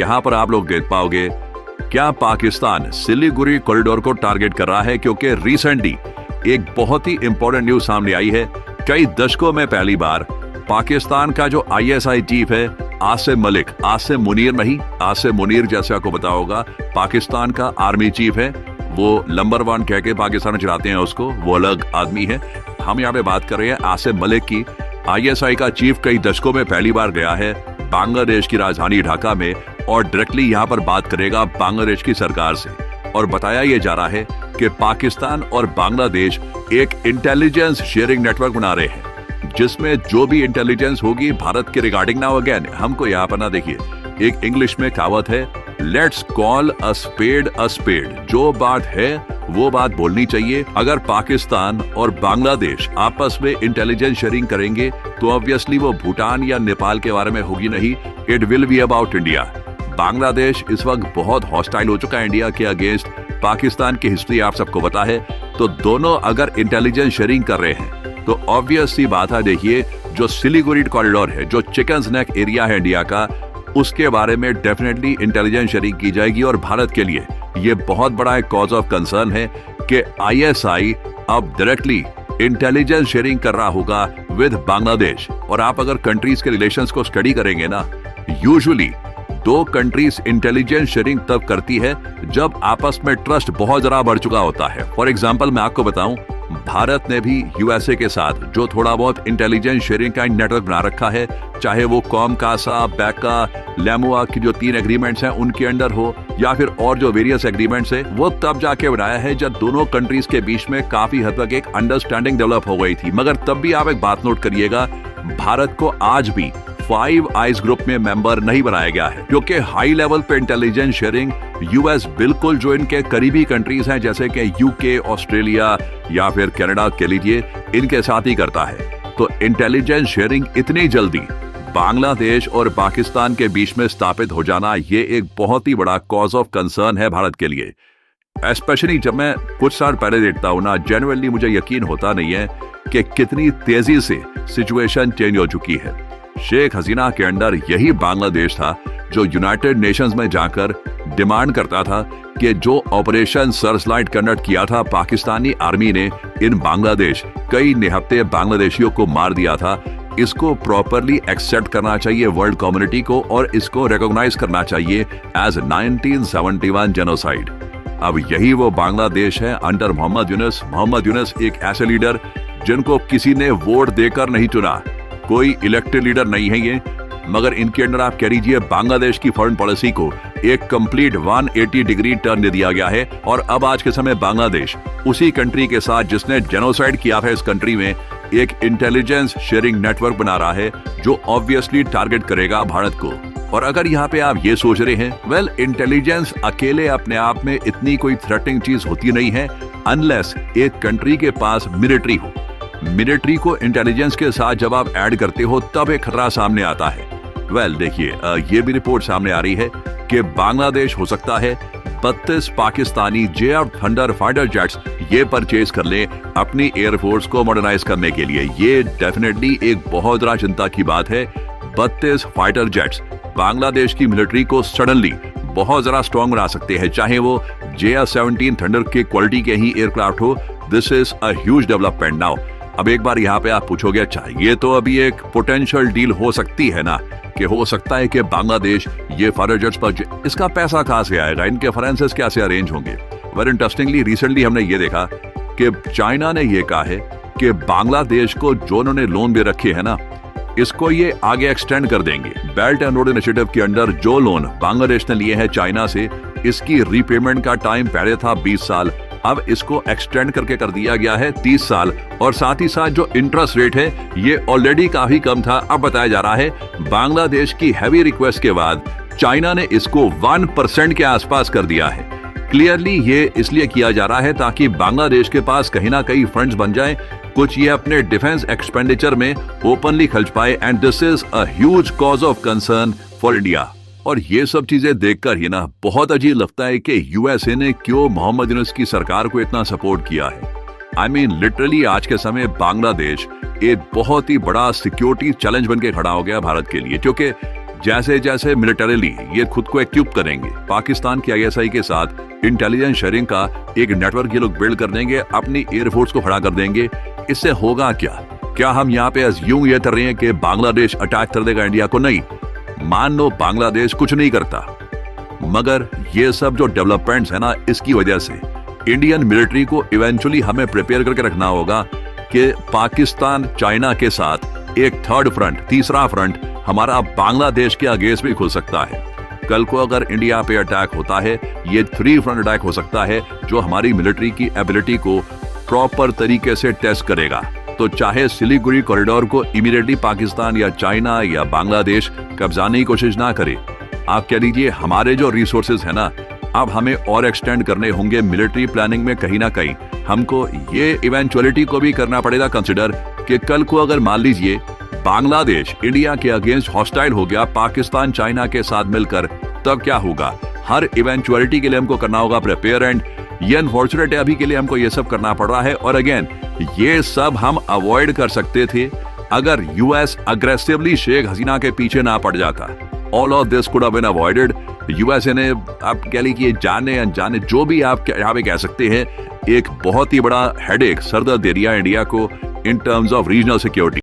यहाँ पर आप लोग देख पाओगे क्या पाकिस्तान सिलीगुड़ी कॉरिडोर को टारगेट कर रहा है, क्योंकि रिसेंटली एक बहुत ही इंपॉर्टेंट न्यूज सामने आई है। कई दशकों में पहली बार पाकिस्तान का जो आईएसआई चीफ है आसिम मलिक, आसिम मुनीर नहीं, आसिम मुनीर जैसे आपको पता होगा पाकिस्तान का आर्मी चीफ है, वो नंबर 1 कह के पाकिस्तान में चलाते हैं उसको, वो अलग आदमी है। हम यहाँ पे बात कर रहे हैं आसिम मलिक की। आईएसआई का चीफ कई दशकों में पहली बार गया है बांग्लादेश की राजधानी ढाका में और डायरेक्टली यहाँ पर बात करेगा बांग्लादेश की सरकार से। और बताया यह जा रहा है कि पाकिस्तान और बांग्लादेश एक इंटेलिजेंस शेयरिंग नेटवर्क बना रहे हैं, जिसमें जो भी इंटेलिजेंस होगी भारत के रिगार्डिंग ना, अगेन हमको यहाँ पर ना, देखिए एक इंग्लिश में कहावत है, let's call a spade a spade. जो बात है वो बात बोलनी चाहिए। अगर पाकिस्तान और बांग्लादेश आपस में इंटेलिजेंस शेयरिंग करेंगे तो ऑब्वियसली वो भूटान या नेपाल के बारे में होगी नहीं, it will be about India. Bangladesh इस वक्त बहुत हॉस्टाइल हो चुका है इंडिया के अगेंस्ट। पाकिस्तान की हिस्ट्री आप सबको पता है, तो दोनों अगर इंटेलिजेंस शेयरिंग कर रहे हैं तो ऑब्वियस सी बात है, देखिए जो सिलीगुड़ी कॉरिडोर है, जो चिकन्स नेक एरिया है इंडिया का, उसके बारे में डेफिनेटली इंटेलिजेंस शेयरिंग की जाएगी। और भारत के लिए ये बहुत बड़ा एक कॉज ऑफ कंसर्न है कि आईएसआई अब डायरेक्टली इंटेलिजेंस शेयरिंग कर रहा होगा विद बांग्लादेश। और आप अगर कंट्रीज के रिलेशंस को स्टडी करेंगे ना, यूजुअली दो कंट्रीज इंटेलिजेंस शेयरिंग तब करती है जब आपस में ट्रस्ट बहुत ज्यादा बढ़ चुका होता है। फॉर एग्जांपल मैं आपको बताऊं, भारत ने भी यूएसए के साथ जो थोड़ा बहुत इंटेलिजेंस शेयरिंग का नेटवर्क बना रखा है, चाहे वो कॉम कासा, बैका, लेमुआ की जो 3 एग्रीमेंट्स हैं उनके अंडर हो, या फिर और जो वेरियस एग्रीमेंट्स है, वो तब जाके बनाया है जब दोनों कंट्रीज के बीच में काफी हद तक एक अंडरस्टैंडिंग डेवलप हो गई थी। मगर तब भी आप एक बात नोट करिएगा, भारत को आज भी 5 आइज ग्रुप में मेंबर नहीं बनाया गया है, क्योंकि हाई लेवल पे इंटेलिजेंस शेयरिंग यूएस बिल्कुल जो इनके करीबी कंट्रीज हैं जैसे कि यूके, ऑस्ट्रेलिया या फिर कनाडा के लीजिए, इनके साथ ही करता है। तो इंटेलिजेंस शेयरिंग इतनी जल्दी बांग्लादेश और पाकिस्तान के बीच में स्थापित हो जाना, ये एक बहुत ही बड़ा कॉज ऑफ कंसर्न है भारत के लिए। स्पेशली जब मैं कुछ साल पहले देखता हूं ना, जेन्युइनली मुझे यकीन होता नहीं है कि कितनी तेजी से सिचुएशन चेंज हो चुकी है। शेख हसीना के अंडर यही बांग्लादेश था जो यूनाइटेड नेशंस में जाकर डिमांड करता था कि जो ऑपरेशन सर्चलाइट कंडक्ट किया था पाकिस्तानी आर्मी ने इन बांग्लादेश, कई निहत्थे बांग्लादेशियों को मार दिया था, इसको प्रॉपरली एक्सेप्ट करना चाहिए वर्ल्ड कम्युनिटी को और इसको रिकॉग्नाइज करना चाहिए एज 1971 जेनोसाइड। अब यही वो बांग्लादेश है अंडर मोहम्मद यूनुस। मोहम्मद यूनुस एक ऐसे लीडर जिनको किसी ने वोट देकर नहीं चुना, कोई इलेक्टेड लीडर नहीं है ये, मगर इनके अंडर आप कह लीजिए बांग्लादेश की फॉरेन पॉलिसी को एक कंप्लीट 180 डिग्री टर्न दे दिया गया है। और अब आज के समय बांग्लादेश उसी कंट्री के साथ जिसने जेनोसाइड किया था इस कंट्री में एक इंटेलिजेंस शेयरिंग नेटवर्क बना रहा है, जो ऑब्वियसली टारगेट करेगा भारत को। और अगर यहाँ पे आप ये सोच रहे हैं, वेल इंटेलिजेंस अकेले अपने आप में इतनी कोई थ्रेटनिंग चीज होती नहीं है अनलेस एक कंट्री के पास मिलिट्री हो। मिलिट्री को इंटेलिजेंस के साथ जब आप ऐड करते हो तब एक खतरा सामने आता है। वेल देखिए, ये भी रिपोर्ट सामने आ रही है कि बांग्लादेश हो सकता है 32 Pakistani JF thunder fighter jets ये परचेज कर ले अपनी एयरफोर्स को मॉडर्नाइज करने के लिए। ये डेफिनेटली एक बहुत बड़ा चिंता की बात है। 32 फाइटर जेट्स बांग्लादेश की मिलिट्री को सडनली बहुत ज्यादा स्ट्रॉन्ग बना सकते हैं, चाहे वो JF-17 थंडर के क्वालिटी के ही एयरक्राफ्ट हो। This is a huge development. Now अब एक बार यहाँ पे आप पूछोगे, अच्छा ये तो अभी एक पोटेंशियल डील हो सकती है ना, कि हो सकता है कि बांग्लादेश ये फाइटर जेट्स पर, इसका पैसा कहां से आएगा, इनके फाइनेंसेस कैसे अरेंज होंगे। वेरी इंटरेस्टिंगली रिसेंटली हमने ये देखा कि चाइना ने ये कहा है कि बांग्लादेश को जो उन्होंने लोन दे रखे हैं ना, इसको ये आगे एक्सटेंड कर देंगे। बेल्ट एंड रोड इनिशिएटिव के अंडर जो लोन बांग्लादेश ने लिए हैं चाइना से, इसकी रीपेमेंट का टाइम पहले था 20 साल, अब इसको एक्सटेंड करके कर दिया गया है 30 साल। और साथ ही साथ जो इंटरेस्ट रेट है ये ऑलरेडी काफी कम था, अब बताया जा रहा है बांग्लादेश की हैवी रिक्वेस्ट के बाद चाइना ने इसको 1% के आसपास कर दिया है। क्लियरली ये इसलिए किया जा रहा है ताकि बांग्लादेश के पास कहीं ना कहीं फंड्स बन जाएं, कुछ ये अपने डिफेंस एक्सपेंडिचर में ओपनली खर्च पाए। And this is a huge cause of concern for India. और ये सब चीजें देखकर ही ना बहुत अजीब लगता है कि यूएसए ने क्यों मोहम्मद यूनुस की सरकार को इतना सपोर्ट किया है। आई मीन लिटरली आज के समय बांग्लादेश एक बहुत ही बड़ा सिक्योरिटी चैलेंज बन के खड़ा हो गया भारत के लिए, क्योंकि जैसे जैसे मिलिटरीली ये खुद को एक्यूप करेंगे, पाकिस्तान की आईएसआई के साथ इंटेलिजेंस शेयरिंग का एक नेटवर्क ये लोग बिल्ड कर देंगे, अपनी एयरफोर्स को खड़ा कर देंगे। इससे होगा क्या हम यहाँ पे अज्यूम ये कर रहे हैं कि बांग्लादेश अटैक कर देगा इंडिया को? नहीं, मान लो बांग्लादेश कुछ नहीं करता, मगर ये सब जो डेवलपमेंट्स है ना, इसकी वजह से इंडियन मिलिट्री को इवेंचुअली हमें प्रिपेयर करके रखना होगा कि पाकिस्तान चाइना के साथ एक थर्ड फ्रंट, तीसरा फ्रंट हमारा बांग्लादेश के अगेंस्ट भी खुल सकता है। कल को अगर इंडिया पे अटैक होता है, ये 3 फ्रंट अटैक हो सकता है जो हमारी मिलिट्री की एबिलिटी को प्रॉपर तरीके से टेस्ट करेगा। तो चाहे सिलीगुड़ी कॉरिडोर को इमीडिएटली पाकिस्तान या चाइना या बांग्लादेश कब्जाने की कोशिश ना करे, आप कह लीजिए हमारे जो रिसोर्सेज है ना, अब हमें और एक्सटेंड करने होंगे मिलिट्री प्लानिंग में। कहीं ना कहीं हमको ये इवेंचुअलिटी को भी करना पड़ेगा कंसिडर कि कल को अगर मान लीजिए बांग्लादेश इंडिया के अगेंस्ट हॉस्टाइल हो गया पाकिस्तान चाइना के साथ मिलकर, तब क्या होगा? हर इवेंचुअलिटी के लिए हमको करना होगा प्रिपेयर, एंड ये अनफॉर्चुनेट है अभी के लिए हमको ये सब करना पड़ रहा है। और अगेन ये सब हम अवॉइड कर सकते थे अगर यूएस अग्रेसिवली शेख हसीना के पीछे ना पड़ जाता। All of this could have been avoided. USA ने, आप कह लीजिए जाने अनजाने जो भी आप यहाँ पे कह सकते हैं, एक बहुत ही बड़ा हेडेक, सरदर्द दे दिया इंडिया को in terms of regional security.